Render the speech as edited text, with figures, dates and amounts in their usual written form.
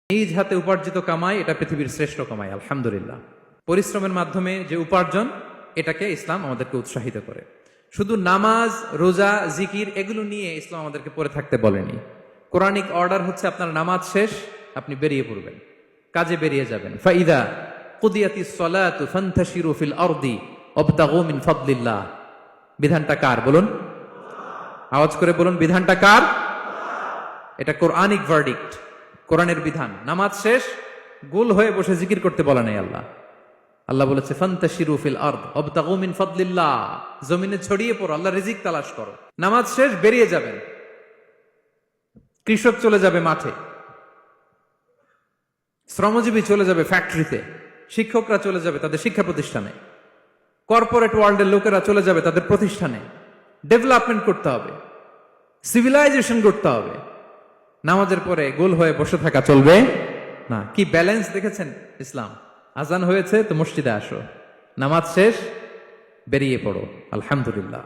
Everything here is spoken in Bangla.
নিজ হাতে উপার্জিত কামাই, এটা পৃথিবীর শ্রেষ্ঠ কামাই, আলহামদুলিল্লাহ। পরিশ্রমের মাধ্যমে যে উপার্জন, এটাকে ইসলাম আমাদেরকে উৎসাহিত করে। শুধু নামাজ, রোজা, জিকির এগুলো নিয়ে ইসলাম আমাদেরকে পড়ে থাকতে বলেনি। কোরআনিক অর্ডার হচ্ছে আপনার নামাজ শেষ, আপনি বেরিয়ে পড়বেন, কাজে বেরিয়ে যাবেন। ফাইদা কুদিয়াতিস সালাতু ফান্তাশিরু ফিল আরদি ওয়াবতাগু মিন ফাদলিল্লাহ। বিধানটা কার বলুন? আওয়াজ করে বলুন, বিধানটা কার? এটা কোরআনিক ভার্ডিক্ট, কোরআনের বিধান। নামাজ শেষ, গোল হয়ে বসে জিকির করতে বলা নাই আল্লাহ। আল্লাহ বলেছে ফান্তাশিরু ফিল আরদ ওয়াবতাগু মিন ফাদলিল্লাহ, জমিনে ছড়িয়ে পড়ো, আল্লাহ রিজিক তালাশ করো। নামাজ শেষ, বেরিয়ে যাবেন। কৃষক চলে যাবে মাঠে, শ্রমজীবী চলে যাবে ফ্যাক্টরিতে, শিক্ষকরা চলে যাবে তাদের শিক্ষা প্রতিষ্ঠানে, কর্পোরেট ওয়ার্ল্ডের লোকেরা চলে যাবে তাদের প্রতিষ্ঠানে। ডেভেলপমেন্ট করতে হবে, সিভিলাইজেশন করতে হবে। নামাজের পরে গোল হয়ে বসে থাকা চলবে না। কি ব্যালেন্স দেখেছেন ইসলাম? আজান হয়েছে তো মসজিদে আসো, নামাজ শেষ বেরিয়ে পড়ো, আলহামদুলিল্লাহ।